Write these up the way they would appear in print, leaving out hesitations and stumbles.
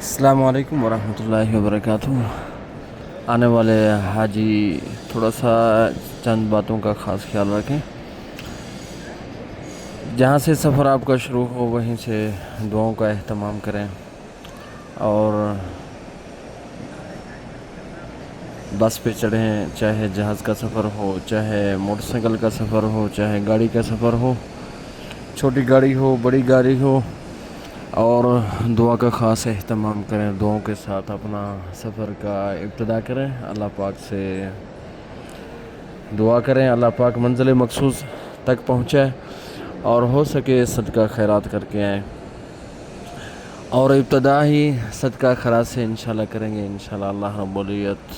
السلام علیکم ورحمۃ اللہ وبرکاتہ۔ آنے والے حاجی تھوڑا سا چند باتوں کا خاص خیال رکھیں۔ جہاں سے سفر آپ کا شروع ہو وہیں سے دعاؤں کا اہتمام کریں، اور بس پہ چڑھیں، چاہے جہاز کا سفر ہو، چاہے موٹر سائیکل کا سفر ہو، چاہے گاڑی کا سفر ہو، چھوٹی گاڑی ہو، بڑی گاڑی ہو، اور دعا کا خاص اہتمام کریں۔ دعاؤں کے ساتھ اپنا سفر کا ابتدا کریں، اللہ پاک سے دعا کریں اللہ پاک منزل مقصود تک پہنچائے، اور ہو سکے صدقہ خیرات کر کے آئیں، اور ابتدا ہی صدقہ خیرات سے انشاءاللہ کریں گے انشاءاللہ اللہ رب العزت۔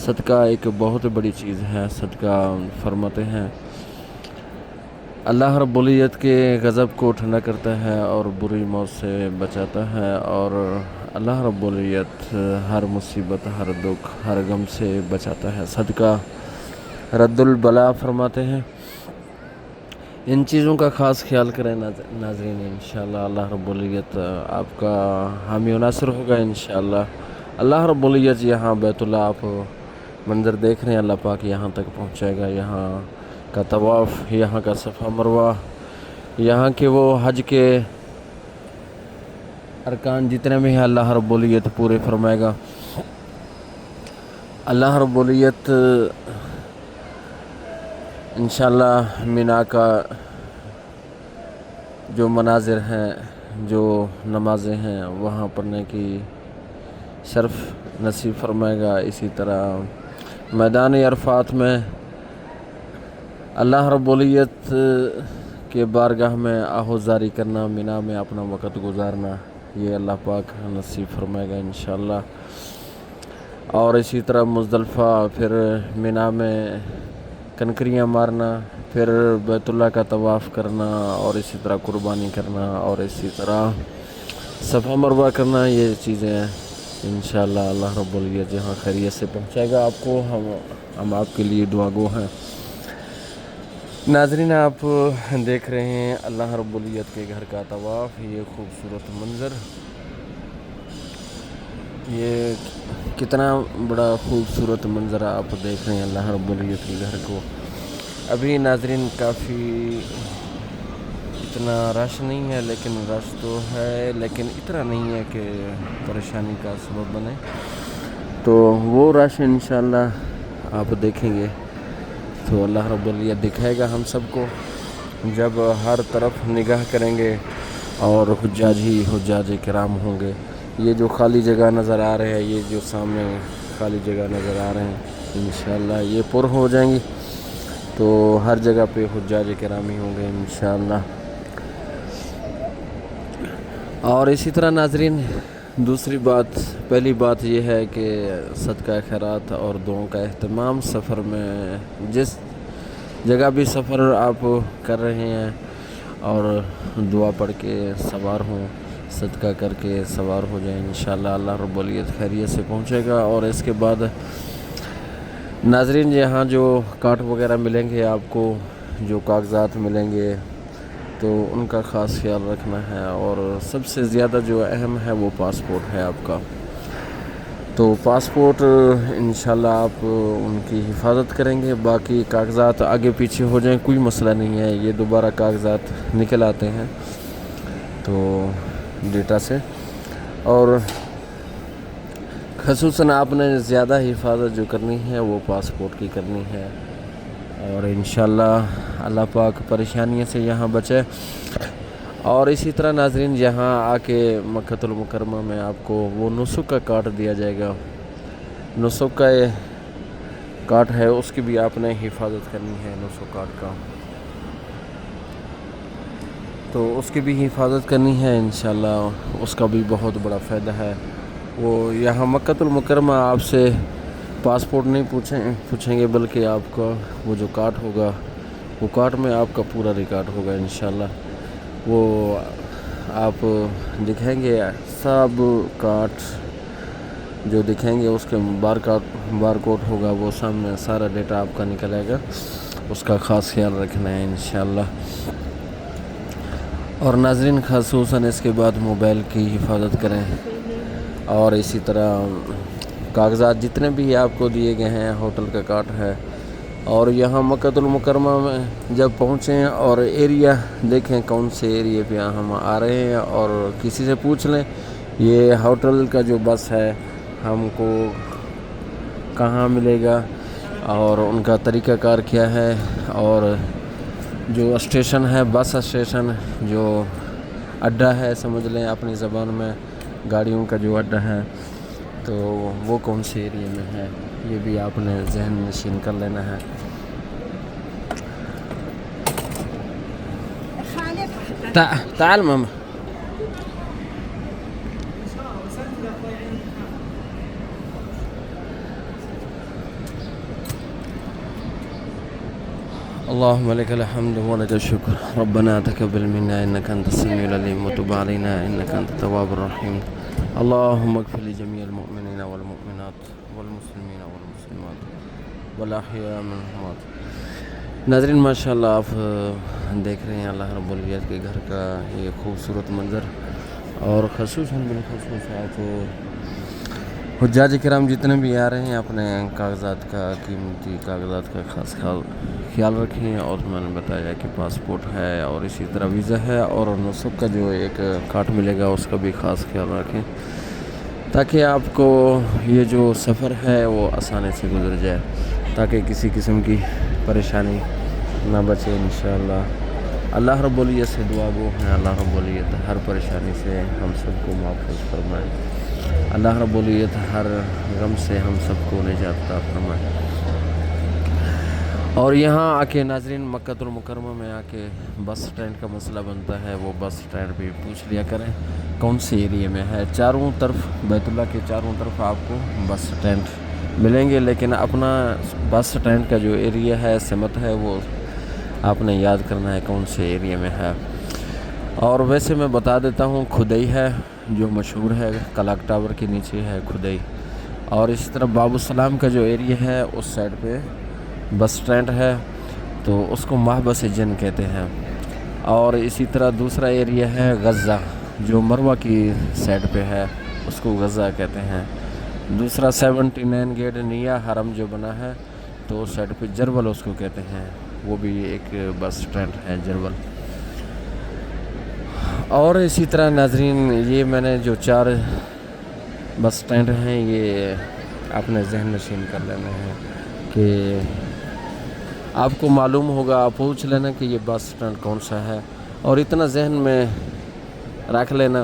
صدقہ ایک بہت بڑی چیز ہے۔ صدقہ فرماتے ہیں اللہ رب العزت کے غضب کو ٹھنڈا کرتا ہے اور بری موت سے بچاتا ہے، اور اللہ رب العزت ہر مصیبت، ہر دکھ، ہر غم سے بچاتا ہے۔ صدقہ رد البلا فرماتے ہیں۔ ان چیزوں کا خاص خیال کریں ناظرین، انشاءاللہ اللہ رب العزت آپ کا حامی و ناصر ہوگا انشاءاللہ۔ اللہ رب العزت یہاں بیت اللہ آپ منظر دیکھ رہے ہیں، اللہ پاک یہاں تک پہنچائے گا۔ یہاں کا طواف، یہاں کا صفا مروہ، یہاں کے وہ حج کے ارکان جتنے بھی ہیں اللہ رب العزت پورے فرمائے گا۔ اللہ رب العزت انشاءاللہ مینا کا جو مناظر ہیں، جو نمازیں ہیں، وہاں پڑھنے کی شرف نصیب فرمائے گا۔ اسی طرح میدان عرفات میں اللہ رب العزت کے بارگاہ میں آہوزاری کرنا، مینا میں اپنا وقت گزارنا، یہ اللہ پاک نصیب فرمائے گا انشاءاللہ۔ اور اسی طرح مزدلفہ، پھر مینا میں کنکریاں مارنا، پھر بیت اللہ کا طواف کرنا، اور اسی طرح قربانی کرنا، اور اسی طرح صفا مروہ کرنا، یہ چیزیں انشاءاللہ اللہ رب العزت جہاں خیریت سے پہنچائے گا آپ کو، ہم آپ کے لیے دعا گو ہیں۔ ناظرین، آپ دیکھ رہے ہیں اللہ رب العزت کے گھر کا طواف، یہ خوبصورت منظر، یہ کتنا بڑا خوبصورت منظر آپ دیکھ رہے ہیں اللہ رب العزت کے گھر کو۔ ابھی ناظرین کافی اتنا رش نہیں ہے، لیکن رش تو ہے، لیکن اتنا نہیں ہے کہ پریشانی کا سبب بنے، تو وہ رش انشاءاللہ آپ دیکھیں گے تو اللہ رب العزت دکھائے گا ہم سب کو، جب ہر طرف نگاہ کریں گے اور حجاج ہی حجاج کرام ہوں گے۔ یہ جو خالی جگہ نظر آ رہے ہیں، یہ جو سامنے خالی جگہ نظر آ رہے ہیں، انشاءاللہ یہ پر ہو جائیں گی، تو ہر جگہ پہ حجاج کرامی ہوں گے انشاءاللہ۔ اور اسی طرح ناظرین دوسری بات، پہلی بات یہ ہے کہ صدقہ خیرات اور دعاؤں کا اہتمام سفر میں، جس جگہ بھی سفر آپ کر رہے ہیں، اور دعا پڑھ کے سوار ہوں، صدقہ کر کے سوار ہو جائیں انشاءاللہ اللہ رب العزت خیریت سے پہنچے گا۔ اور اس کے بعد ناظرین یہاں جو کارڈ وغیرہ ملیں گے آپ کو، جو کاغذات ملیں گے، تو ان کا خاص خیال رکھنا ہے، اور سب سے زیادہ جو اہم ہے وہ پاسپورٹ ہے آپ کا۔ تو پاسپورٹ انشاءاللہ آپ ان کی حفاظت کریں گے، باقی کاغذات آگے پیچھے ہو جائیں کوئی مسئلہ نہیں ہے، یہ دوبارہ کاغذات نکل آتے ہیں تو ڈیٹا سے، اور خصوصاً آپ نے زیادہ حفاظت جو کرنی ہے وہ پاسپورٹ کی کرنی ہے، اور انشاءاللہ اللہ پاک پریشانیوں سے یہاں بچے۔ اور اسی طرح ناظرین یہاں آ کے مکہ المکرمہ میں آپ کو وہ نسک کا کارڈ دیا جائے گا، نسک کا کارڈ ہے، اس کی بھی آپ نے حفاظت کرنی ہے، نسک کارڈ کا، تو اس کی بھی حفاظت کرنی ہے انشاءاللہ، اس کا بھی بہت بڑا فائدہ ہے۔ وہ یہاں مکہ المکرمہ آپ سے پاسپورٹ نہیں پوچھیں گے، بلکہ آپ کا وہ جو کارڈ ہوگا، وہ کارڈ میں آپ کا پورا ریکارڈ ہوگا انشاءاللہ، وہ آپ دکھائیں گے، سب کارڈ جو دکھائیں گے اس کے بار کوڈ ہوگا، وہ سامنے سارا ڈیٹا آپ کا نکل آئے گا، اس کا خاص خیال رکھنا ہے انشاءاللہ۔ اور ناظرین خصوصاً اس کے بعد موبائل کی حفاظت کریں، اور اسی طرح کاغذات جتنے بھی آپ کو دیے گئے ہیں، ہوٹل کا کارڈ ہے، اور یہاں مکہ المکرمہ میں جب پہنچیں اور ایریا دیکھیں کون سے ایریے پہ ہم آ رہے ہیں، اور کسی سے پوچھ لیں یہ ہوٹل کا جو بس ہے ہم کو کہاں ملے گا، اور ان کا طریقہ کار کیا ہے، اور جو اسٹیشن ہے بس اسٹیشن جو اڈا ہے سمجھ لیں اپنی زبان میں گاڑیوں کا جو اڈا ہے تو وہ کون سے ایریے میں ہے، یہ بھی آپ نے ذہن نشین کر لینا ہے۔ تعال ماما، اللهم لك الحمد ولك الشكر، ربنا تقبل منا إنك أنت السميع العليم وتب علينا إنك أنت التواب الرحيم، اللهم اغفر لجميع المؤمنين والمؤمنات والمسلمين والمسلمات والأحياء منهم الأموات۔ ناظرین ماشاءاللہ آپ دیکھ رہے ہیں اللہ رب العزت کے گھر کا یہ خوبصورت منظر، اور خصوصاً بالخصوص آپ حجاج کرام جتنے بھی آ رہے ہیں اپنے کاغذات کا، قیمتی کاغذات کا خاص خیال رکھیں، اور میں نے بتایا کہ پاسپورٹ ہے اور اسی طرح ویزا ہے، اور نسخ کا جو ایک کارڈ ملے گا اس کا بھی خاص خیال رکھیں تاکہ آپ کو یہ جو سفر ہے وہ آسانی سے گزر جائے، تاکہ کسی قسم کی پریشانی نہ بچے انشاءاللہ۔ اللہ رب العزت سے دعا گو ہیں، اللہ رب العزت ہر پریشانی سے ہم سب کو محفوظ فرمائے، اللہ رب العزت ہر غم سے ہم سب کو نجات عطا فرمائے۔ اور یہاں آ کے ناظرین مکہ المکرمہ میں آ کے بس سٹینڈ کا مسئلہ بنتا ہے، وہ بس سٹینڈ بھی پوچھ لیا کریں کون سے ایریے میں ہے۔ چاروں طرف بیت اللہ کے چاروں طرف آپ کو بس سٹینڈ ملیں گے، لیکن اپنا بس سٹینڈ کا جو ایریا ہے سمت ہے وہ آپ نے یاد کرنا ہے کون سے ایریے میں ہے۔ اور ویسے میں بتا دیتا ہوں کھدئی ہے جو مشہور ہے، کلاک ٹاور کے نیچے ہے کھدئی، اور اسی طرح باب السلام کا جو ایریا ہے اس سائڈ پہ بس سٹینڈ ہے تو اس کو محبس جن کہتے ہیں، اور اسی طرح دوسرا ایریا ہے غزہ جو مروہ کی سائڈ پہ ہے اس کو غزہ کہتے ہیں، دوسرا 79 گیٹ نیا حرم جو بنا ہے تو اس سائڈ پہ جرول اس کو کہتے ہیں، وہ بھی ایک بس سٹینڈ ہے جرول۔ اور اسی طرح ناظرین یہ میں نے جو 4 بس سٹینڈ ہیں یہ آپ نے ذہن نشین کر لینے ہیں کہ آپ کو معلوم ہوگا، آپ پوچھ لینا کہ یہ بس سٹینڈ کون سا ہے، اور اتنا ذہن میں رکھ لینا،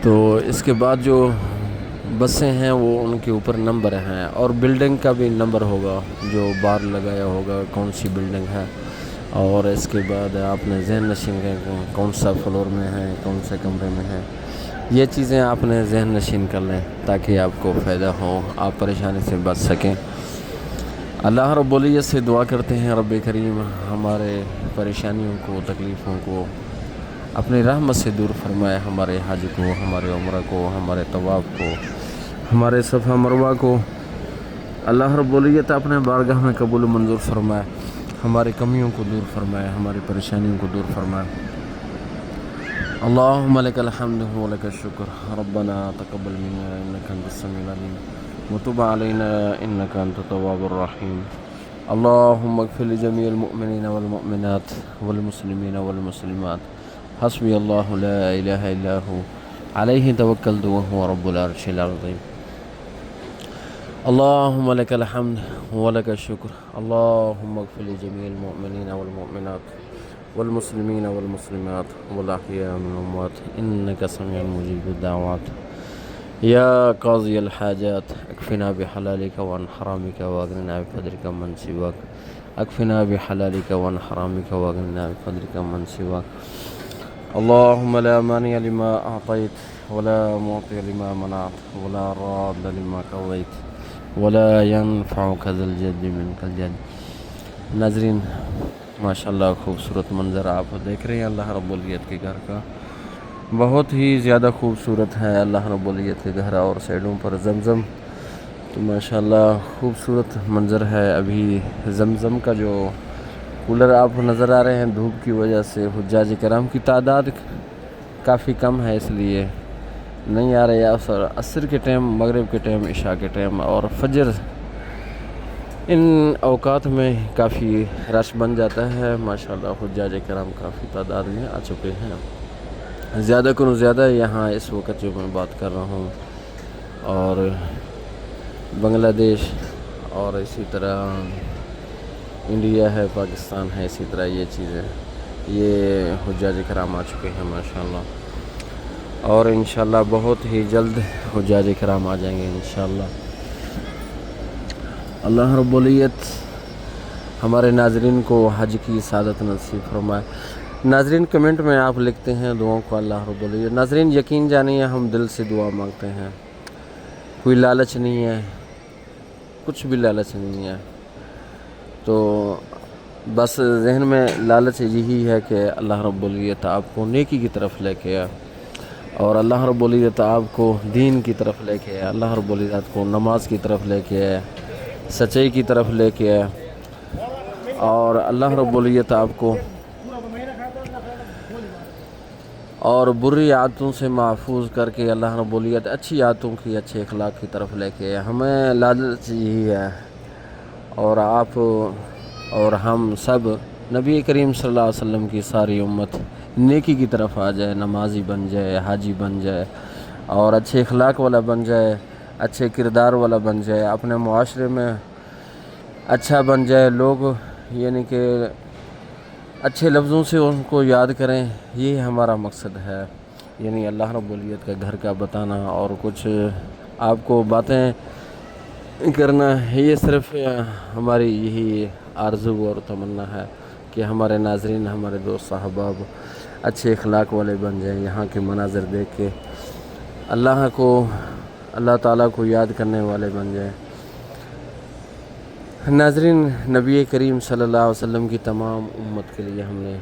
تو اس کے بعد جو بسیں ہیں وہ ان کے اوپر نمبر ہیں، اور بلڈنگ کا بھی نمبر ہوگا جو بار لگایا ہوگا کون سی بلڈنگ ہے، اور اس کے بعد آپ نے ذہن نشین کریں کون سا فلور میں ہے، کون سے کمرے میں ہے، یہ چیزیں آپ نے ذہن نشین کر لیں تاکہ آپ کو فائدہ ہو، آپ پریشانی سے بچ سکیں۔ اللہ رب العزت سے دعا کرتے ہیں رب کریم ہمارے پریشانیوں کو، تکلیفوں کو اپنی رحمت سے دور فرمائے، ہمارے حج کو، ہمارے عمرہ کو، ہمارے طواف کو، ہمارے صفا مروہ کو اللہ رب العزت اپنے بارگاہ میں قبول و منظور فرمائے، ہماری کمیوں کو دور فرمائے، ہماری پریشانیوں کو دور فرمائے۔ اللہم لک الحمد ولک الشکر، ربنا تقبل منا انک انت السمیع العلیم وتب علینا انک انت التواب الرحیم، اللہم اغفر لجمیع المؤمنین والمؤمنات والمسلمین والمسلمات، حسبی اللہ لا الہ الا ہو علیہ توکلت وہو رب العرش العظیم۔ اللہم لک الحمد ولک الشکر، اللہم اغفر لجمیع المؤمنین والمؤمنات والمسلمین والمسلمات والاحیاء من الاموات انک سمیع مجیب الدعوات، یا قاضی الحاجات اکفنا بحلالک وعن حرامک واغننا بفضلک من سواک، اکفنا بحلالک وعن حرامک واغننا بفضلک من سواک، اللہم لا مانع لما اعطیت ولا معطی لما منعت ولا راد لما قضیت ولا ينفعك ذا الجد منك الجد۔ ناظرین ماشاءاللہ خوبصورت منظر آپ دیکھ رہے ہیں اللہ رب العزت کے گھر کا، بہت ہی زیادہ خوبصورت ہے اللہ رب العزت کے گھر، اور سائڈوں پر زمزم، تو ماشاءاللہ خوبصورت منظر ہے۔ ابھی زمزم کا جو کولر آپ نظر آ رہے ہیں دھوپ کی وجہ سے حجاج کرام کی تعداد کافی کم ہے، اس لیے نہیں آ رہے. عصر کے ٹائم، مغرب کے ٹائم، عشاء کے ٹائم اور فجر، ان اوقات میں کافی رش بن جاتا ہے. ماشاءاللہ حجاج کرام کافی تعداد میں آ چکے ہیں. زیادہ کنو زیادہ یہاں اس وقت جو میں بات کر رہا ہوں، اور بنگلہ دیش اور اسی طرح انڈیا ہے، پاکستان ہے، اسی طرح یہ چیزیں، یہ حجاج کرام آ چکے ہیں ماشاءاللہ. اور انشاءاللہ بہت ہی جلد حجاج کرام آ جائیں گے انشاءاللہ. اللہ رب العزت ہمارے ناظرین کو حج کی سعادت نصیب فرمائے. ناظرین کمنٹ میں آپ لکھتے ہیں دعاؤں کو اللہ رب العزت. ناظرین یقین جانیے ہم دل سے دعا مانگتے ہیں، کوئی لالچ نہیں ہے، کچھ بھی لالچ نہیں ہے. تو بس ذہن میں لالچ یہی ہے کہ اللہ رب العزت آپ کو نیکی کی طرف لے کے آئے، اور اللہ رب العزت آپ کو دین کی طرف لے کے آئے، اللہ رب العزت کو نماز کی طرف لے کے آئے، سچائی کی طرف لے کے آئے، اور اللہ رب العزت آپ کو اور بری عادتوں سے محفوظ کر کے اللہ رب العزت اچھی عادتوں کی، اچھے اخلاق کی طرف لے کے آئے. ہمیں لالچ یہی ہے، اور آپ اور ہم سب نبی کریم صلی اللہ علیہ وسلم کی ساری امت نیکی کی طرف آ جائے، نمازی بن جائے، حاجی بن جائے، اور اچھے اخلاق والا بن جائے، اچھے کردار والا بن جائے، اپنے معاشرے میں اچھا بن جائے. لوگ یعنی کہ اچھے لفظوں سے ان کو یاد کریں، یہ ہمارا مقصد ہے. یعنی اللہ رب العزت کا گھر کا بتانا اور کچھ آپ کو باتیں کرنا، یہ صرف ہماری یہی آرزو اور تمنا ہے کہ ہمارے ناظرین، ہمارے دوست احباب اچھے اخلاق والے بن جائیں. یہاں کے مناظر دیکھ کے اللہ تعالیٰ کو یاد کرنے والے بن جائیں. ناظرین نبی کریم صلی اللہ علیہ وسلم کی تمام امت کے لیے ہم نے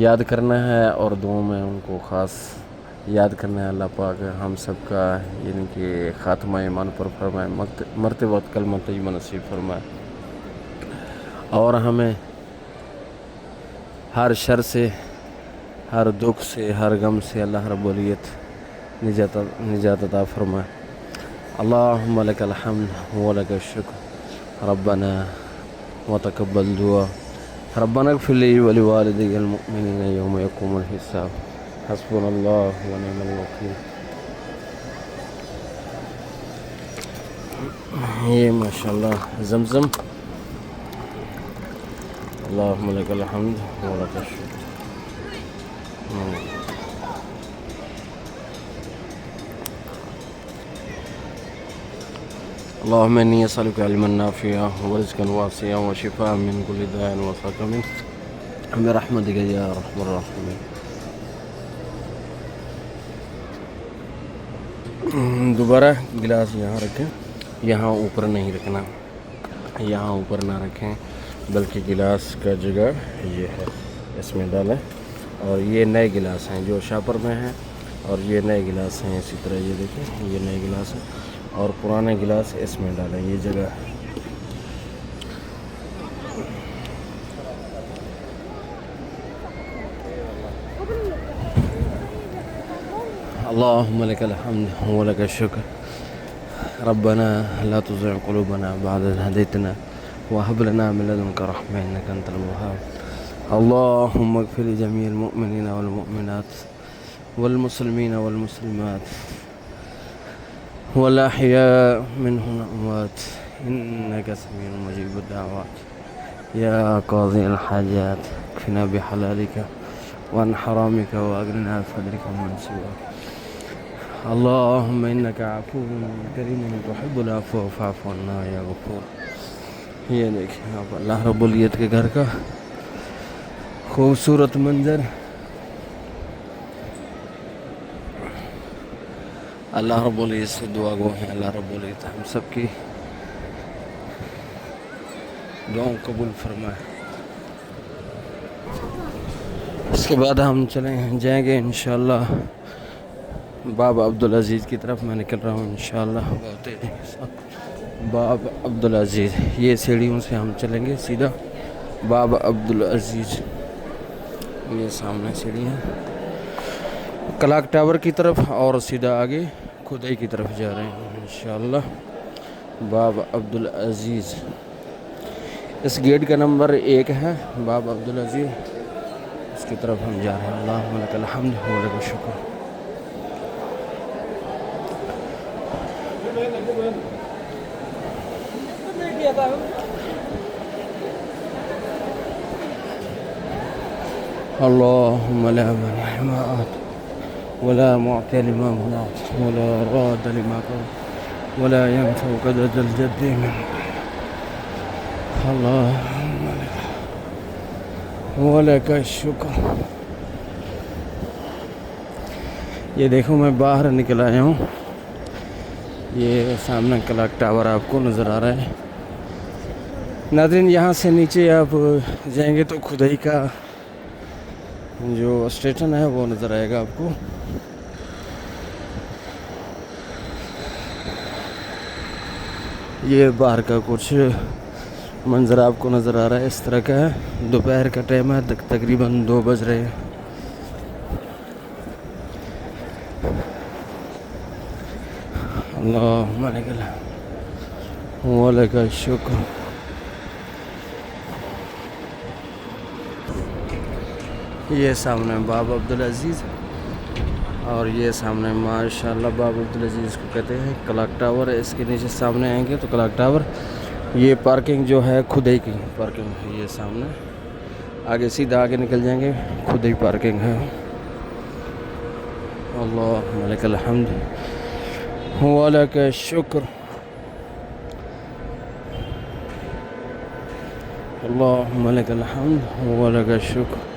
یاد کرنا ہے، اور دعاؤں میں ان کو خاص یاد کرنا ہے. اللہ پاک ہم سب کا یعنی کہ خاتمہ ایمان پر فرمائے، مرتبہ کلمہ طیبہ نصیب فرمائے، اور ہمیں ہر شر سے، ہر دکھ سے، ہر غم سے اللہ رب العزت نجات عطا فرمائے. اللہم لک الحمد ولک الشکر ربنا وتقبل دعا. ربنا اغفر لی ولوالدی المؤمنین یوم یقوم الحساب. حسبنا اللہ ونعم الوکیل. یہ ماشاءاللہ زمزم. اللہم لک الحمد ولک الشکر. اللہم انی اسألک علما نافعا ورزقا واسعا وشفاء من کل داء وسقم برحمتک یا ارحم الراحمین. دوبارہ گلاس یہاں رکھیں، یہاں اوپر نہیں رکھنا، یہاں اوپر نہ رکھیں، بلکہ گلاس کا جگہ یہ ہے، اس میں ڈالیں. اور یہ نئے گلاس ہیں جو شاپر میں ہیں، اور یہ نئے گلاس ہیں. اسی طرح یہ دیکھیں، یہ نئے گلاس ہیں، اور پرانے گلاس اس میں ڈالیں. یہ جگہ اللہم لک الحمد ولک الشکر ربنا لا تزغ قلوبنا بعد إذ هديتنا وهب لنا من لدنك رحمة إنك أنت الوهاب. اللهم اغفر لجميع المؤمنين والمؤمنات والمسلمين والمسلمات والأحياء منهم الأموات إنك سميع مجيب الدعوات يا قاضي الحاجات اكفنا بحلالك وعن حرامك وأغننا بفضلك ومن سواك. اللهم إنك عفو كريم تحب العفو فاعف عنا يا غفور. یہ دیکھیں آپ اللہ رب العزت کے گھر کا خوبصورت منظر. اللہ رب العزت سے دعا گو ہیں، اللہ رب العزت ہم سب کی دعاؤں قبول فرمائے. اس کے بعد ہم جائیں گے انشاءاللہ بابا عبدالعزیز کی طرف. میں نکل رہا ہوں انشاءاللہ باب عبدالعزیز. یہ سیڑھیوں سے ہم چلیں گے سیدھا بابا عبدالعزیز. یہ سامنے سیڑھی ہے کلاک ٹاور کی طرف اور سیدھا آگے کھدائی کی طرف جا رہے ہیں انشاءاللہ. بابا عبدالعزیز اس گیٹ کا نمبر 1 ہے. بابا عبدالعزیز اس کی طرف ہم جا رہے ہیں. اللہم لک الحمد و لک الشکر. اللهم لا مانع لما أعطيت ولا معطي لما منعت ولا راد لما قضيت ولا ينفع ذا الجد منك. اللهم لك ولك الشكر. یہ دیکھو میں باہر نکل آیا ہوں. یہ سامنے کلاک ٹاور آپ کو نظر آ رہا ہے. ناظرین یہاں سے نیچے آپ جائیں گے تو کھدائی کا جو اسٹیشن ہے وہ نظر آئے گا آپ کو. یہ باہر کا کچھ منظر آپ کو نظر آ رہا ہے اس طرح کا ہے. دوپہر کا ٹائم ہے تقریباً 2 بج رہے ہیں. اللہم لک الحمد و لک الشکر. یہ سامنے بابا عبدالعزیز اور یہ سامنے ماشاءاللہ بابا عبدالعزیز کو کہتے ہیں کلاک ٹاور. اس کے نیچے سامنے آئیں گے تو کلاک ٹاور. یہ پارکنگ جو ہے کھدائی کی پارکنگ ہے. یہ سامنے آگے سیدھا آگے نکل جائیں گے کھدائی پارکنگ ہے. اللہم لک الحمد و لک الشکر. اللہم لک الحمد و لک الشکر.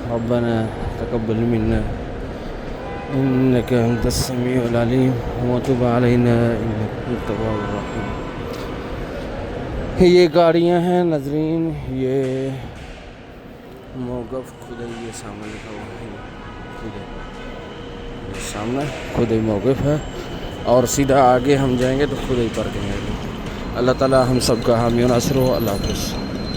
ربنا تقبل منا إنك أنت السميع العليم وتب علينا إنك أنت التواب الرحيم. یہ گاڑیاں ہیں ناظرین. یہ موقف کھدائی یہ سامنے لکھا ہوا ہے. کھدائی سامنے کھدائی موقف ہے اور سیدھا آگے ہم جائیں گے تو کھدائی پارکنگ ہے. اللہ تعالی ہم سب کا حامی و ناصر ہو. اللہ حافظ.